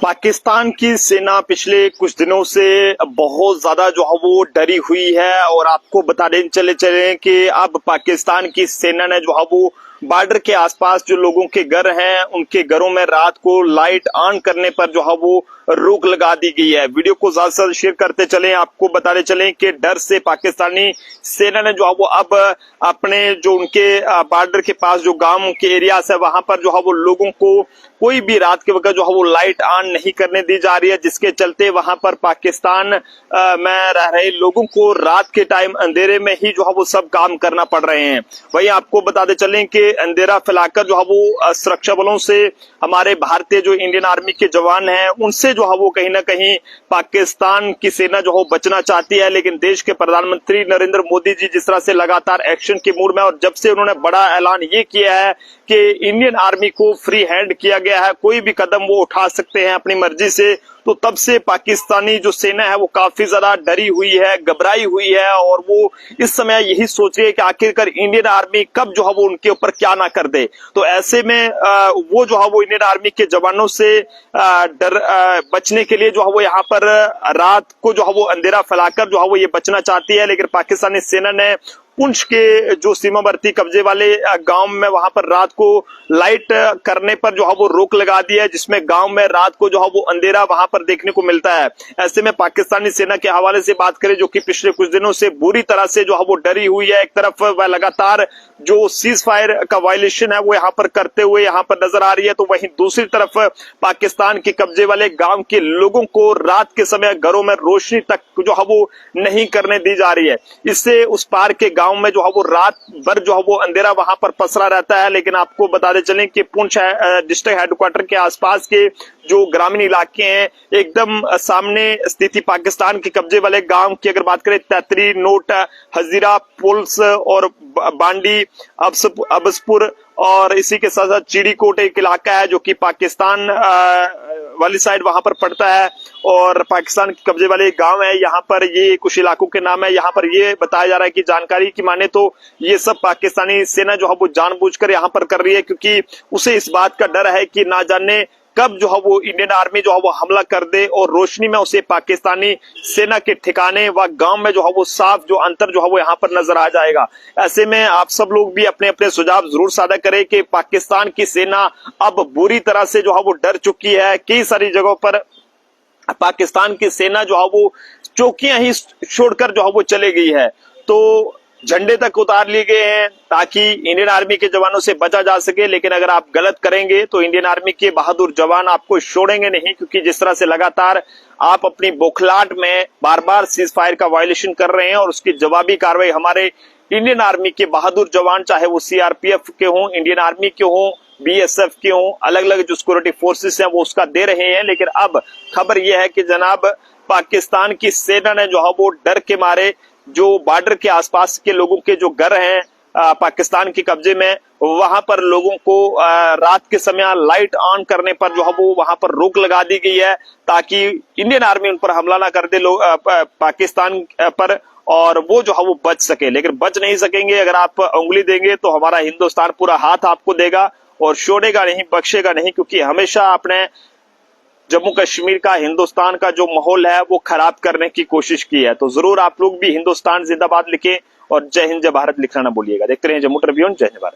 पाकिस्तान की सेना पिछले कुछ दिनों से बहुत ज्यादा जो है वो डरी हुई है और आपको बता दें चले कि अब पाकिस्तान की सेना ने जो है वो बॉर्डर के आसपास जो लोगों के घर हैं उनके घरों में रात को लाइट ऑन करने पर जो है वो रोक लगा दी गई है। वीडियो को ज्यादा से ज्यादा शेयर करते चलें, आपको बताते चलें कि डर से पाकिस्तानी सेना ने जो है वो अब अपने जो उनके बॉर्डर के पास जो गांव के एरियाज है वहां पर जो है वो लोगों को कोई भी रात के वक्त जो है वो लाइट ऑन नहीं करने दी जा रही है, जिसके चलते वहां पर पाकिस्तान में रह रहे लोगों को रात के टाइम अंधेरे में ही जो है वो सब काम करना पड़ रहे हैं। वही आपको बताते चलें कि अंधेरा फैलाकर जो है वो सुरक्षा बलों से हमारे भारतीय जो इंडियन आर्मी के जवान हैं उनसे जो है वो कहीं ना कहीं पाकिस्तान की सेना जो है बचना चाहती है। लेकिन देश के प्रधानमंत्री नरेंद्र मोदी जी जिस तरह से लगातार एक्शन के मूड में और जब से उन्होंने बड़ा ऐलान ये किया है कि इंडियन आर्मी को फ्री हैंड किया गया है, कोई भी कदम वो उठा सकते हैं अपनी मर्जी से, तो तब से पाकिस्तानी जो सेना है वो काफी ज्यादा डरी हुई है, घबराई हुई है और वो इस समय यही सोच रही है कि आखिरकार इंडियन आर्मी कब जो है वो उनके ऊपर क्या ना कर दे। तो ऐसे में वो जो है वो इंडियन आर्मी के जवानों से डर बचने के लिए जो है वो यहाँ पर रात को जो है वो अंधेरा फैलाकर जो है वो ये बचना चाहती है। लेकिन पाकिस्तानी सेना ने पुंछ के जो सीमावर्ती कब्जे वाले गांव में वहां पर रात को लाइट करने पर जो है वो रोक लगा दी है, जिसमें गांव में रात को जो है वो अंधेरा वहां पर देखने को मिलता है। ऐसे में पाकिस्तानी सेना के हवाले से बात करें जो कि पिछले कुछ दिनों से बुरी तरह से जो है वो डरी हुई है, एक तरफ वह लगातार जो सीज फायर का वायलेशन है वो यहाँ पर करते हुए यहाँ पर नजर आ रही है, तो वहीं दूसरी तरफ पाकिस्तान के कब्जे वाले गांव के लोगों को रात के समय घरों में रोशनी तक जो है वो नहीं करने दी जा रही है। इससे उस पार के गांव में जो है वो रात भर जो है वो अंधेरा वहां पर पसरा रहता है। लेकिन आपको बताते चलें कि पुंछ डिस्ट्रिक्ट हेडक्वार्टर के आसपास के जो ग्रामीण इलाके हैं एकदम सामने स्थिति पाकिस्तान के कब्जे वाले गांव की अगर बात करें तैतरी, नोट, हजीरा, पुल्स और बांडी, अबसपुर और इसी के साथ साथ चिड़ीकोट एक इलाका है जो कि पाकिस्तान वाली साइड वहां पर पड़ता है और पाकिस्तान के कब्जे वाले गांव है। यहाँ पर ये कुछ इलाकों के नाम है। यहाँ पर ये बताया जा रहा है कि जानकारी की माने तो ये सब पाकिस्तानी सेना जो है वो जानबूझकर यहाँ पर कर रही है, क्योंकि उसे इस बात का डर है कि ना जाने कब जो है वो इंडियन आर्मी जो है वो हमला कर दे और रोशनी में उसे पाकिस्तानी सेना के ठिकाने व गांव में जो है वो साफ जो अंतर जो है वो यहाँ पर नजर आ जाएगा। ऐसे में आप सब लोग भी अपने अपने सुझाव जरूर साझा करें कि पाकिस्तान की सेना अब बुरी तरह से जो है वो डर चुकी है। कई सारी जगहों पर पाकिस्तान की सेना जो है वो चौकियां ही छोड़कर जो है वो चले गई है, तो झंडे तक उतार लिए गए हैं ताकि इंडियन आर्मी के जवानों से बचा जा सके। लेकिन अगर आप गलत करेंगे तो इंडियन आर्मी के बहादुर जवान आपको छोड़ेंगे नहीं, क्योंकि जिस तरह से लगातार आप अपनी बौखलाहट में बार बार सीज फायर का वायलेशन कर रहे हैं और उसकी जवाबी कार्रवाई हमारे इंडियन आर्मी के बहादुर जवान, चाहे वो सीआरपीएफ के हों, इंडियन आर्मी के हों, बीएसएफ के हों, अलग अलग जो सिक्योरिटी फोर्सेस हैं वो उसका दे रहे हैं। लेकिन अब खबर यह है कि जनाब पाकिस्तान की सेना ने जो है वो डर के मारे जो बॉर्डर के आसपास के लोगों के जो घर हैं पाकिस्तान के कब्जे में, वहां पर लोगों को रात के समय लाइट ऑन करने पर जो है वो वहां पर रोक लगा दी गई है ताकि इंडियन आर्मी उन पर हमला ना कर दे पाकिस्तान पर और वो जो है वो बच सके। लेकिन बच नहीं सकेंगे, अगर आप उंगली देंगे तो हमारा हिंदुस्तान पूरा हाथ आपको देगा और छोड़ेगा नहीं, बख्शेगा नहीं, क्योंकि हमेशा आपने जम्मू कश्मीर का, हिंदुस्तान का जो माहौल है वो खराब करने की कोशिश की है। तो जरूर आप लोग भी हिंदुस्तान जिंदाबाद लिखें और जय हिंद जय भारत लिखना ना भूलिएगा। देखते रहिए जम्मू ट्रिब्यून। जय हिंद भारत।